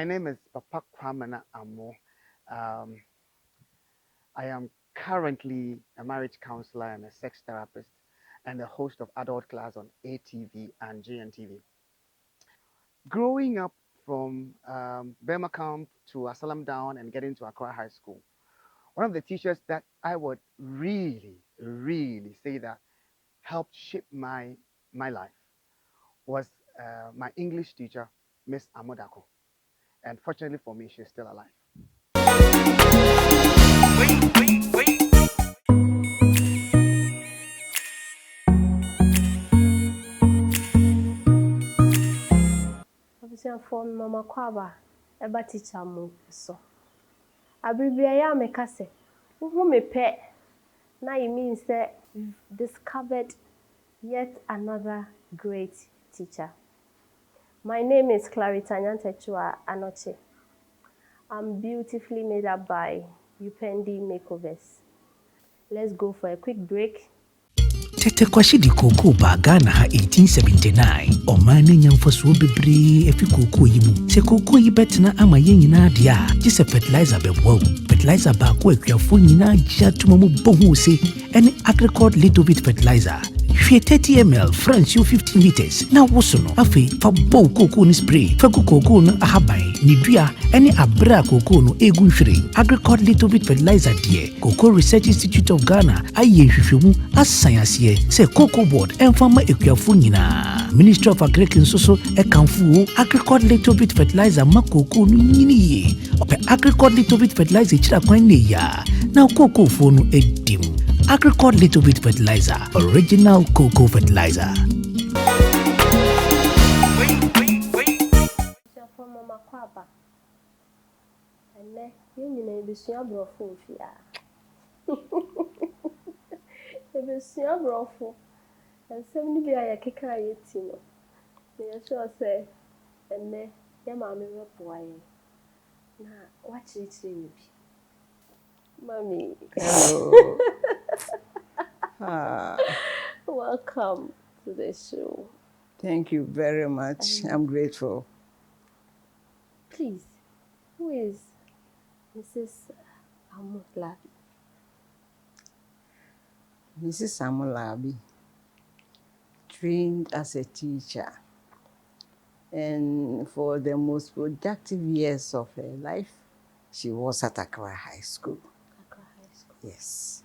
name is Paapa Kwamena Ammo. Um, I am currently a marriage counselor and a sex therapist and the host of adult class on ATV and GNTV. Growing up from Burma Camp to Asalam Down and getting to Accra High School, one of the teachers that I would really say that helped shape my life was my English teacher, Miss Amoo. And fortunately for me, she's still alive. Obviously, for Mama Kwaba, eba Teacher Mmo so. Abribia ya mekase. Who me pe? Now it means that we've discovered yet another great teacher. My name is Clarita Nyantechua Anoche. I'm beautifully made up by Upendi Makeovers. Let's go for a quick break. Tete kwashi di koko ba Ghana ha 1879. Omane nyamfosuo bebree efi koko yi mu. Se koko yi betena ama ye nyina de a, gise fertilizer beboa. Fertilizer ba ko akuafo nyina gya tuma mu bohu se ene Agricole Little Bit Fertilizer. Hwe 30 ml French 50 liters. Na woso no afi fa bow koko ni spray. Fa koko no ahaban ni dua ene abra koko no egu hwere. Agricole Little Bit Fertilizer de Cocoa Research Institute of Ghana aye hwehwemu asayase se cocoa board enfama ekuafo nyina. Ministry of Agriculture nsoso ekamfu Agricole Little Bit Fertilizer ma cocoa no nyini ye. Ope Agricole Little Bit Fertilizer chira kwan ne ya. Na cocoa fo no edim. Agricole Little Bit Fertilizer, original cocoa fertilizer. For Mama Kwaba. And you know, the Siabro food here. The Siabro. And 70 be a kika yetino. They sure say, and ne, your mammy reply. Now, watch it, Mommy. Hello. Welcome to the show. Thank you very much. I'm grateful. Please, who is Mrs Amoo Larbie? Mrs Amoo Larbie trained as a teacher, and for the most productive years of her life, she was at Accra High School. Accra High School. Yes.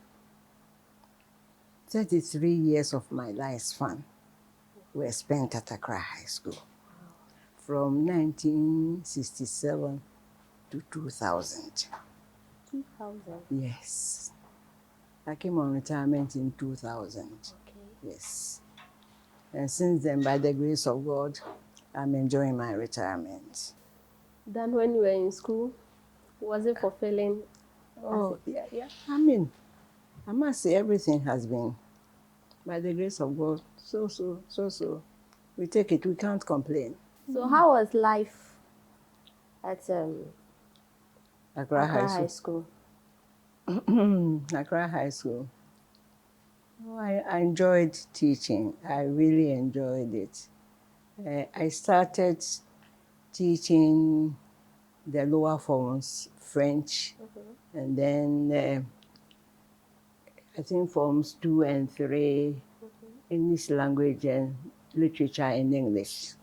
33 years of my lifespan were spent at Accra High School. From 1967 to 2000. 2000? Yes. I came on retirement in 2000. Okay. Yes. And since then, by the grace of God, I'm enjoying my retirement. Then when you were in school, was it fulfilling? Oh, yeah. I mean, I must say everything has been, by the grace of God, so. We take it, we can't complain. So how was life at Accra High School? Accra High School. Oh, I enjoyed teaching. I really enjoyed it. I started teaching the lower forms, French, and then I think forms 2 and 3, English language and literature and English.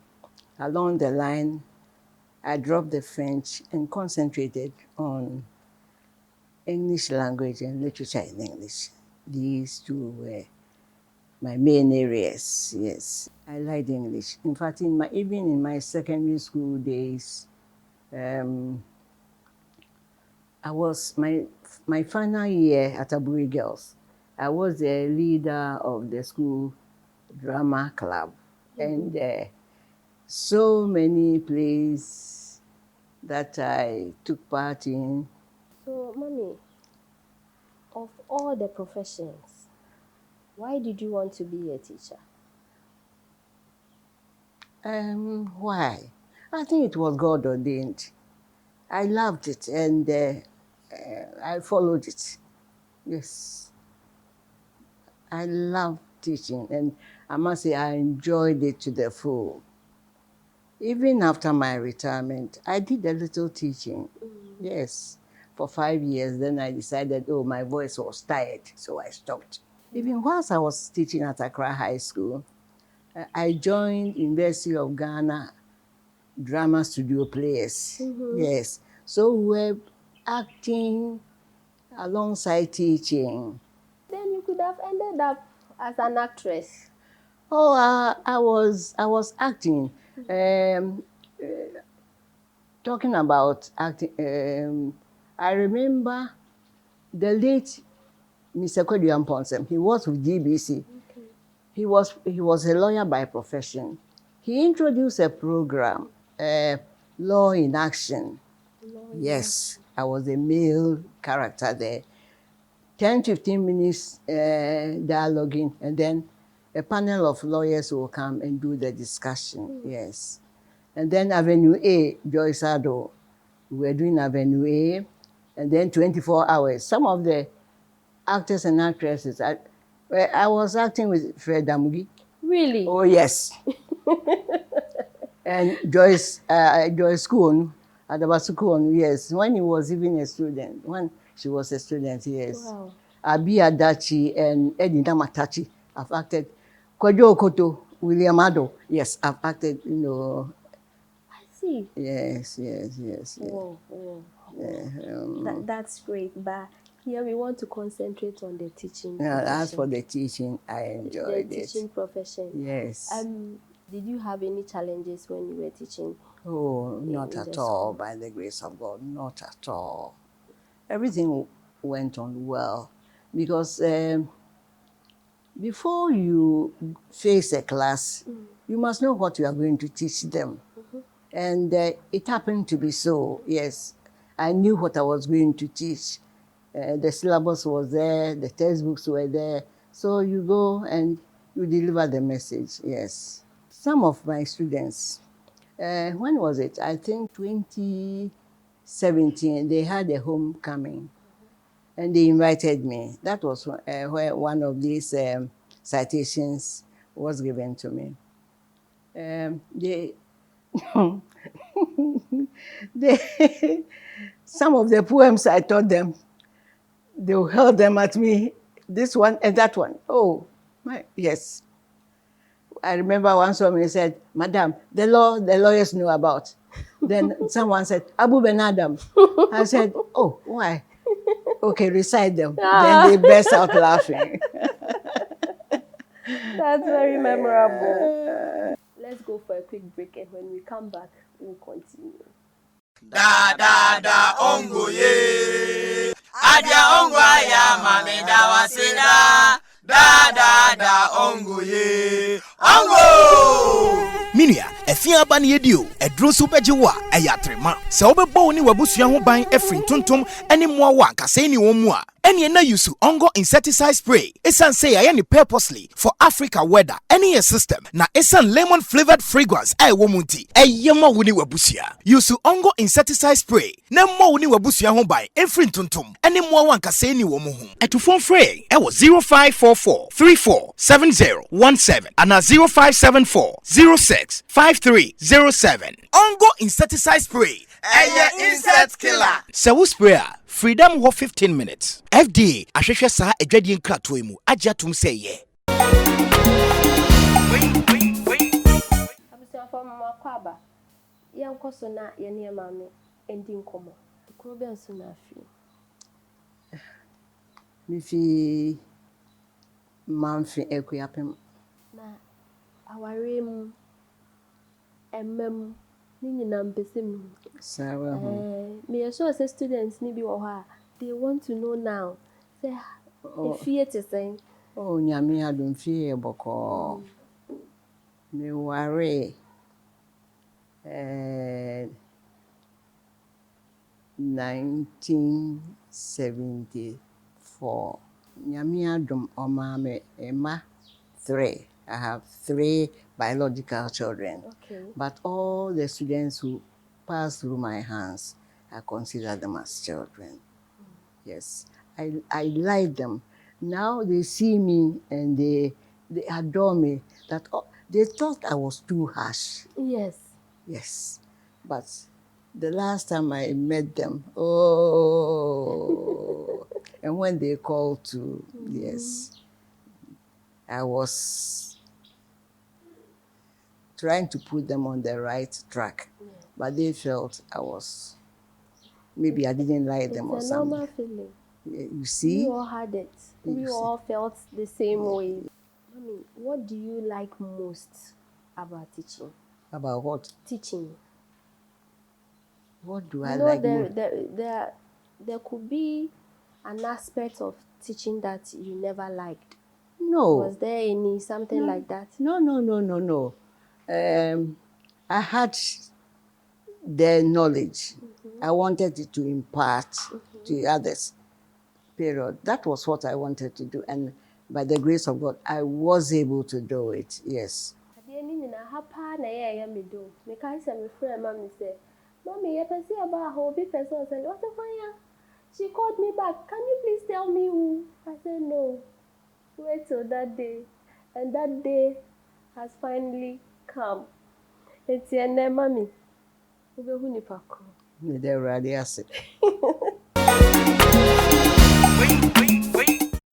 Along the line, I dropped the French and concentrated on English language and literature in English. These two were my main areas, yes. I liked English. In fact, even in my secondary school days, I was, my final year at Aburi Girls, I was the leader of the school drama club. And so many plays that I took part in. So, Mommy, of all the professions, why did you want to be a teacher? Why? I think it was God ordained. I loved it and I followed it. Yes. I love teaching and I must say I enjoyed it to the full. Even after my retirement, I did a little teaching. Yes, for 5 years. Then I decided, oh, my voice was tired, so I stopped. Even whilst I was teaching at Accra High School, I joined University of Ghana Drama Studio Players. Yes, so we were acting alongside teaching. Then you could have ended up as an actress. Oh, I was acting. Talking about acting, I remember the late Mr. Kwedu Amponsem. He was with GBC. Okay. He was a lawyer by profession. He introduced a program, Law in Action. Yes, I was a male character there. 10-15 minutes dialoguing, and then a panel of lawyers will come and do the discussion. Yes. And then Avenue A, Joyce Ado, we were doing Avenue A, and then 24 hours. Some of the actors and actresses, I was acting with Fred Damugi. Really? Oh, yes. And Joyce Kuon, Adabasu Kuon, yes, when he was even a student, when she was a student, yes. Wow. Abi Adachi and Eddie Namatachi, I've acted. Kwadwo Okoto, William Ado, yes, I've acted, I see. Yes. Whoa. That's great, but here we want to concentrate on the teaching profession. As for the teaching, I enjoyed the teaching profession. Yes. Did you have any challenges when you were teaching? Oh, not at all, by the grace of God, not at all. Everything went on well, because before you face a class, you must know what you are going to teach them. And it happened to be so, yes. I knew what I was going to teach. The syllabus was there, the textbooks were there. So you go and you deliver the message, yes. Some of my students, when was it? I think 2017, they had a homecoming. And they invited me. That was where one of these citations was given to me. Some of the poems I taught them, they hurled them at me, this one and that one. Oh, yes. I remember once someone said, Madam, the lawyers know about. Then someone said, Abu Ben Adam. I said, oh, why? Okay, recite them. Then they burst out laughing. That's very memorable. Let's go for a quick break, and when we come back, we'll continue. Da ongo ye. Adia ongo aya mami da wasida. Da ongo ye. Ongo! Minia, efia ba ne yedio, edro so beje wo a eyatrema. Se obebo ni wabusua ho ban efrin tontom ene moa wa nkase ni wo mu a. Ene na yusu ongo insecticide spray. Esan say aye ni purposely for Africa weather. Any system na esan lemon flavored fragrance ai wo munti. Eyema wo ni wabusua. Yusu ongo insecticide spray. Na mo wo ni wabusua ho ban efrin tontom ene moa wa nkase ni wo mu ho. Etufon free e wo 0544347017 and 0574065307. Ongo insecticide spray. Eye insect killer. Sewu spray freedom for 15 minutes. FDA ahwehwe sa adwadi nkrato mu agyatum say ye. Abusia from Makwaba. Yanko so na ye ne mame endi nkomo. Kuro be nso na afi. Mifi manfi ekuyapem. Na awarem ni nyina mpese mu. Sawa ho. Me sure say students ni bi wo ha. They want to know now. Say if you to say Oh, nyame adom fie boko. Me ware 1974. Nyame adom omame ema 3. I have 3 biological children. okay. But all the students who pass through my hands, I consider them as children. Yes, I like them. Now they see me and they adore me. They thought I was too harsh. Yes. Yes. But the last time I met them, oh, and when they called to, yes, I was trying to put them on the right track, but they felt maybe I didn't like them or It's a something. normal feeling. You see? We all had it. We all felt the same way. Mommy, what do you like most about teaching? About what? Teaching. What do I You know, like most? there could be an aspect of teaching that you never liked. No. Was there something like that? No. I had their knowledge. I wanted it to impart to others. Period. That was what I wanted to do. And by the grace of God, I was able to do it. Yes. Adeɛ ne nyinaa ha paa na ɛyɛ me do. Mekae sɛ me frɛ ma me sɛ, Mommy, yɛpɛ sɛ yɛba ha obi pɛ sɛ ɔsɛn. Ɔsɛ fine. She called me back. Can you please tell me who? I said no. Wait till that day. And that day has finally come. It's your name, Mommy. Wobɛhu nipa ko. Mede Awurade ase.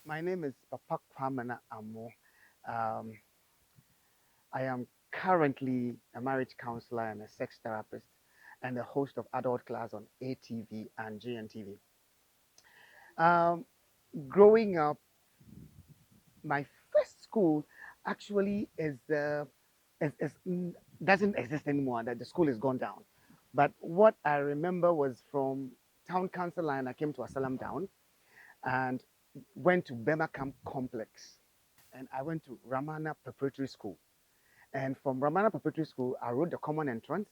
My name is Paapa Kwamena Ammo. I am currently a marriage counselor and a sex therapist and the host of adult class on ATV and GNTV. Growing up, my first school actually doesn't exist anymore. That the school is gone down. But what I remember was from town council line, I came to Asalam Down and went to Bema Camp Complex. And I went to Ramana Preparatory School. And from Ramana Preparatory School, I wrote the common entrance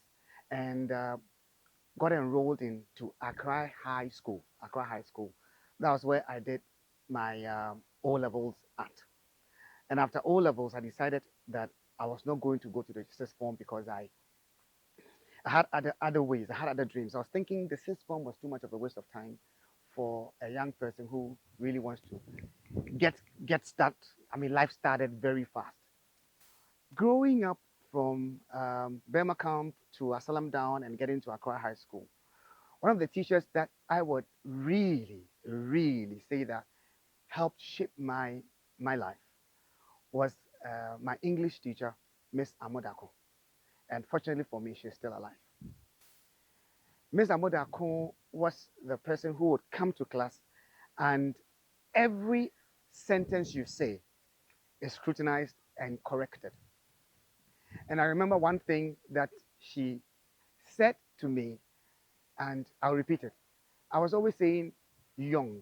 and got enrolled into Accra High School. Accra High School. That was where I did my O levels at. And after O levels, I decided that I was not going to go to the sixth form because I had other ways. I had other dreams. I was thinking the sixth form was too much of a waste of time for a young person who really wants to get start. I mean, life started very fast. Growing up from Burma Camp to Asalam Down and getting to Accra High School, one of the teachers that I would really say that helped shape my life was my English teacher, Miss Amoo. And fortunately for me, she's still alive. Miss Amoo was the person who would come to class and every sentence you say is scrutinized and corrected. And I remember one thing that she said to me, and I'll repeat it. I was always saying young,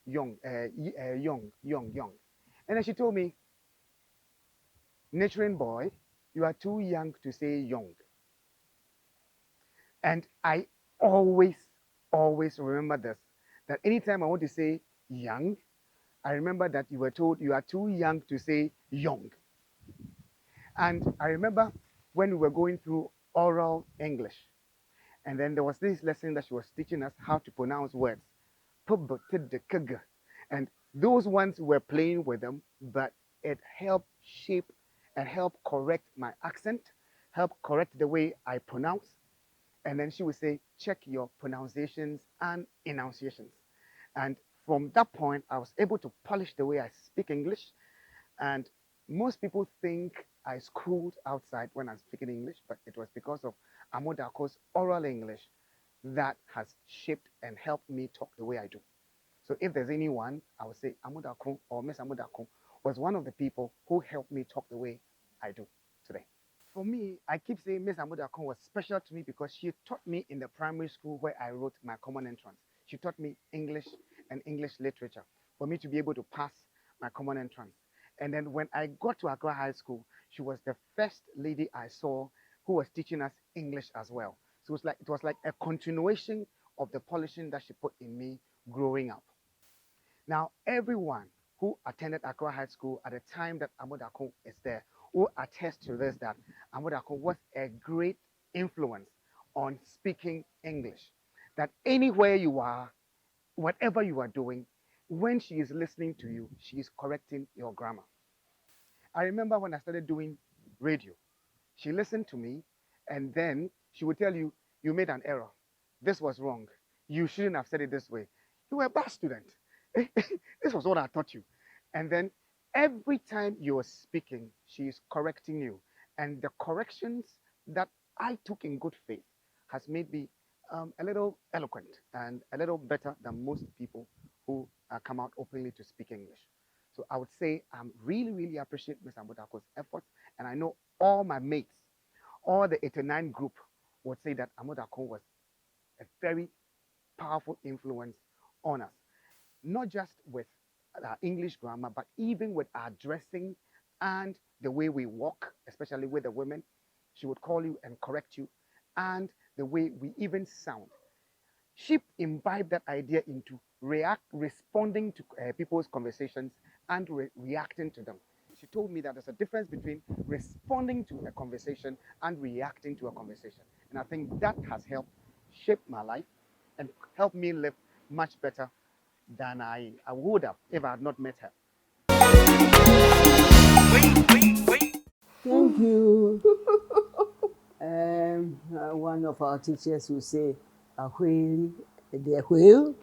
young. And then she told me, nurturing boy, you are too young to say young. And I always remember this, that anytime I want to say young, I remember that you were told you are too young to say young. And I remember when we were going through oral English, and then there was this lesson that she was teaching us how to pronounce words. And those ones were playing with them, but it helped shape and help correct my accent, help correct the way I pronounce. And then she would say, check your pronunciations and enunciations. And from that point, I was able to polish the way I speak English. And most people think I schooled outside when I'm speaking English, but it was because of Amodako's oral English that has shaped and helped me talk the way I do. So if there's anyone, I would say Amodako or Miss Amodako was one of the people who helped me talk the way I do today. For me, I keep saying Miss Amodako was special to me because she taught me in the primary school where I wrote my common entrance. She taught me English and English literature for me to be able to pass my common entrance. And then when I got to Accra High School, she was the first lady I saw who was teaching us English as well. So it was like a continuation of the polishing that she put in me growing up. Now, everyone who attended Accra High School at the time that Amodako is there will attest to this, that Amodako was a great influence on speaking English. That anywhere you are, whatever you are doing, when she is listening to you, she is correcting your grammar. I remember when I started doing radio, she listened to me and then she would tell you, you made an error. This was wrong. You shouldn't have said it this way. You were a bad student. This was what I taught you. And then every time you are speaking, she is correcting you. And the corrections that I took in good faith has made me a little eloquent and a little better than most people who come out openly to speak English. So I would say I really, really appreciate Ms. Amodako's efforts. And I know all my mates, all the 89 group would say that Amodako was a very powerful influence on us, not just with English grammar, but even with our dressing and the way we walk, especially with the women. She would call you and correct you, and the way we even sound. She imbibed that idea into responding to people's conversations and reacting to them. She told me that there's a difference between responding to a conversation and reacting to a conversation. And I think that has helped shape my life and helped me live much better than I would have if I had not met her. Thank you. One of our teachers would say, a whale, the whale,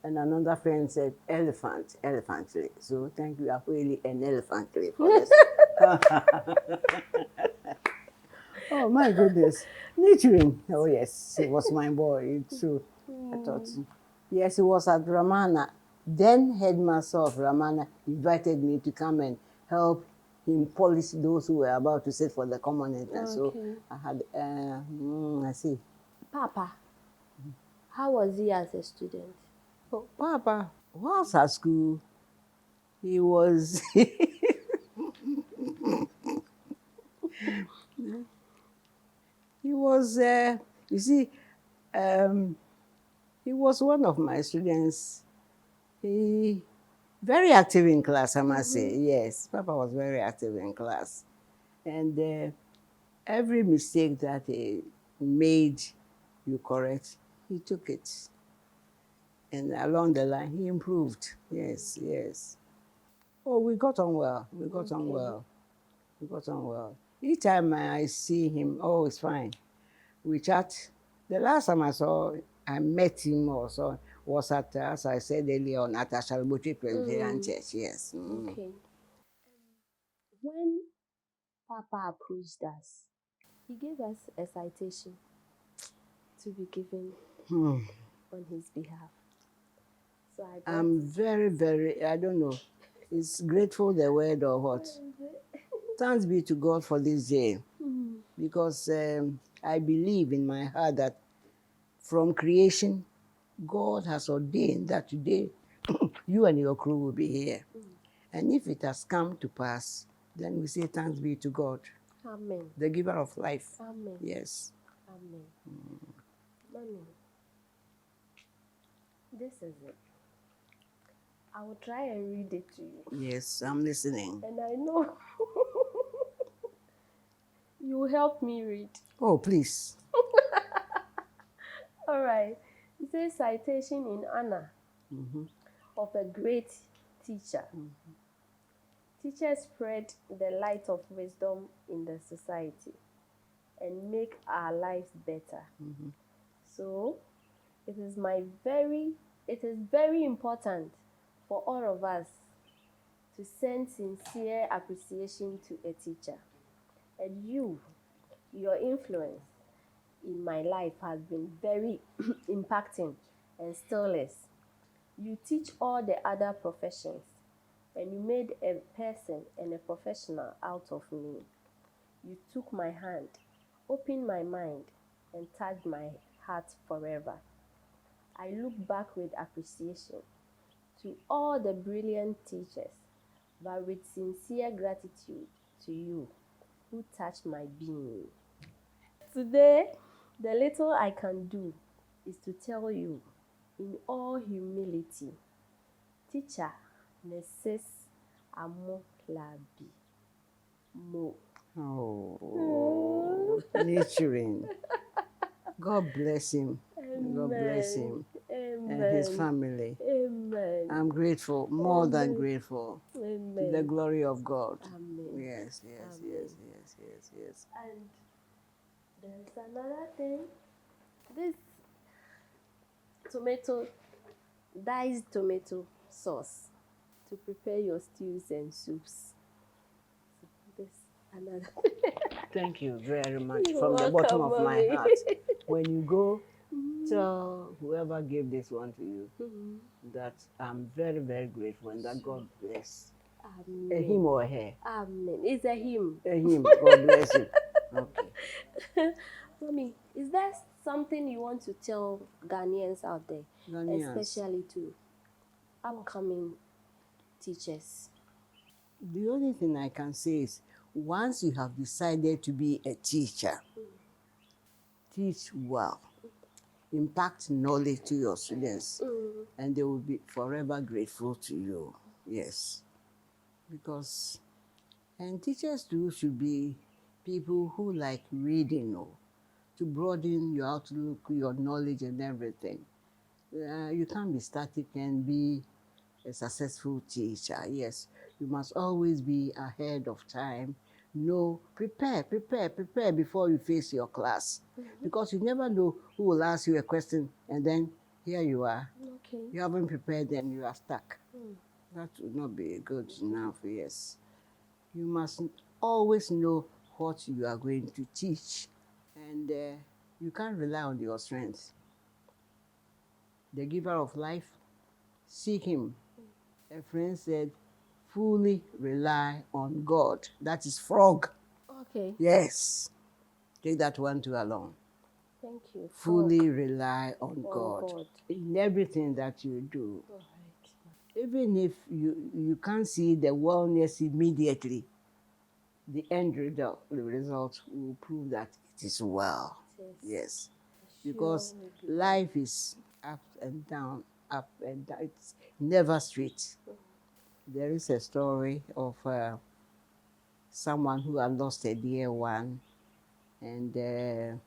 and another friend said, elephant, elephantly. So thank you, a whale and elephantly for this. Oh my goodness. Nurturing. Oh yes, he was my boy too. I thought, yes, he was at Ramana. Then headmaster of Ramana invited me to come and help him polish those who were about to sit for the common entrance. So I had, I see. Papa, how was he as a student? Oh, Papa, whilst at school, he was, he was, you see, he was one of my students. He very active in class, I must say. Yes, Papa was very active in class. And every mistake that he made, you correct, he took it. And along the line, he improved. Yes, yes. Oh, we got on well. We got on well. We got on well. Each time I see him, oh, it's fine. We chat. The last time I met him also was at, as I said earlier on, at Ashalbuchi Presbyterian Church, yes. Okay. When Papa approached us, he gave us a citation to be given on his behalf. So I'm very, very, I don't know, is grateful the word or what? Thanks be to God for this day. Because I believe in my heart that from creation, God has ordained that today you and your crew will be here. And if it has come to pass, then we say thanks be to God. Amen. The giver of life. Amen. Yes. Amen. Mommy, this is it. I will try and read it to you. Yes, I'm listening. And I know you will help me read. Oh, please. All right. It says citation in honor of a great teacher. Teachers spread the light of wisdom in the society and make our lives better. So it is very important for all of us to send sincere appreciation to a teacher. And your influence in my life has been very impacting and still is. You teach all the other professions, and you made a person and a professional out of me. You took my hand, opened my mind, and touched my heart forever. I look back with appreciation to all the brilliant teachers, but with sincere gratitude to you who touched my being. Today, the little I can do is to tell you in all humility, Teacher Mrs Amoo Larbie. Mo. Oh, nurturing. God bless him. Amen. God bless him. Amen. And his family. Amen. I'm grateful, more than grateful. Amen. To the glory of God. Amen. Yes, yes, Amen. yes, yes, yes, yes. And There's another thing. This diced tomato sauce to prepare your stews and soups. So this another. Thank you very much You're from the bottom welcome, of my Mommy. heart. When you go, tell whoever gave this one to you that I'm very, very grateful and that God bless. Amen. A him or a her? Amen. It's a him. A him. God bless you. Okay. Mommy, is there something you want to tell Ghanaians out there, Ghanaians. especially to upcoming teachers? The only thing I can say is once you have decided to be a teacher, teach well, impact knowledge to your students, and they will be forever grateful to you. Yes. Because, and teachers too should be people who like reading, to broaden your outlook, your knowledge and everything. You can't be static and be a successful teacher. Yes, you must always be ahead of time. Prepare before you face your class. Because you never know who will ask you a question and then here you are. Okay. You haven't prepared and you are stuck. That would not be good enough, yes. You must always know what you are going to teach. And you can't rely on your strength. The giver of life, seek him. A friend said, fully rely on God. That is frog. Okay. Yes. Take that one too along. Thank you. Fully rely on God God in everything that you do. All right. Even if you can't see the wellness immediately, the end result will prove that it is well. Yes. Because life is up and down, up and down. It's never straight. There is a story of someone who had lost a dear one, and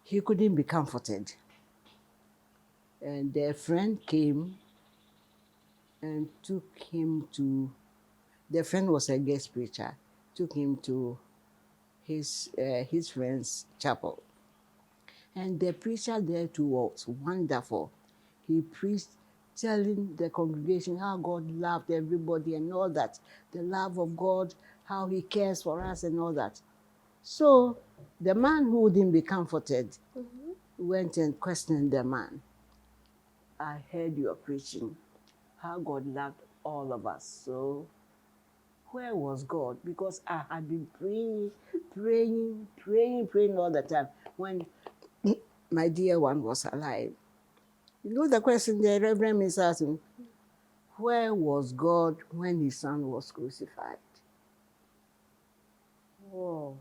he couldn't be comforted. And a friend came and took him to, the friend was a guest preacher, took him to his friend's chapel. And the preacher there too was wonderful. He preached telling the congregation how God loved everybody and all that. The love of God, how he cares for us and all that. So the man who wouldn't be comforted went and questioned the man. I heard your preaching, how God loved all of us. So where was God? Because I had been praying all the time when my dear one was alive. You know the question the Reverend is asking, where was God when his son was crucified? Whoa.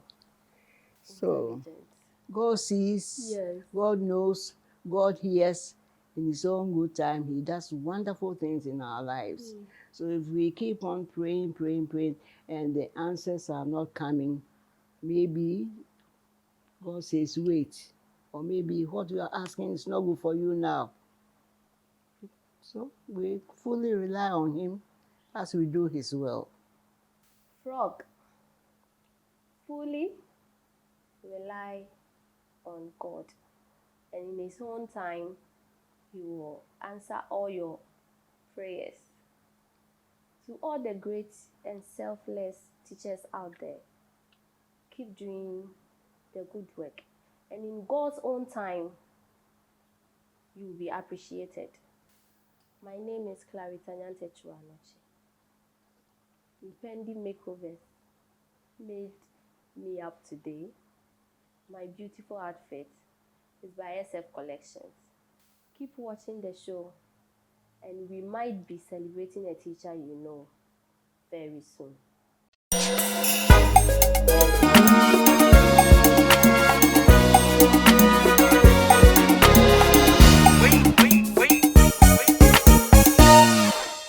So God sees, God knows, God hears. In his own good time, he does wonderful things in our lives. So if we keep on praying, and the answers are not coming, maybe God says, wait. Or maybe what you are asking is not good for you now. So we fully rely on him as we do his will. Frog. Fully rely on God. And in his own time, he will answer all your prayers. To all the great and selfless teachers out there, keep doing the good work. And in God's own time, you will be appreciated. My name is Clarita Nyante Chuanochi. Impendi makeovers made me up today. My beautiful outfit is by SF Collections. Keep watching the show, and we might be celebrating a teacher you know very soon.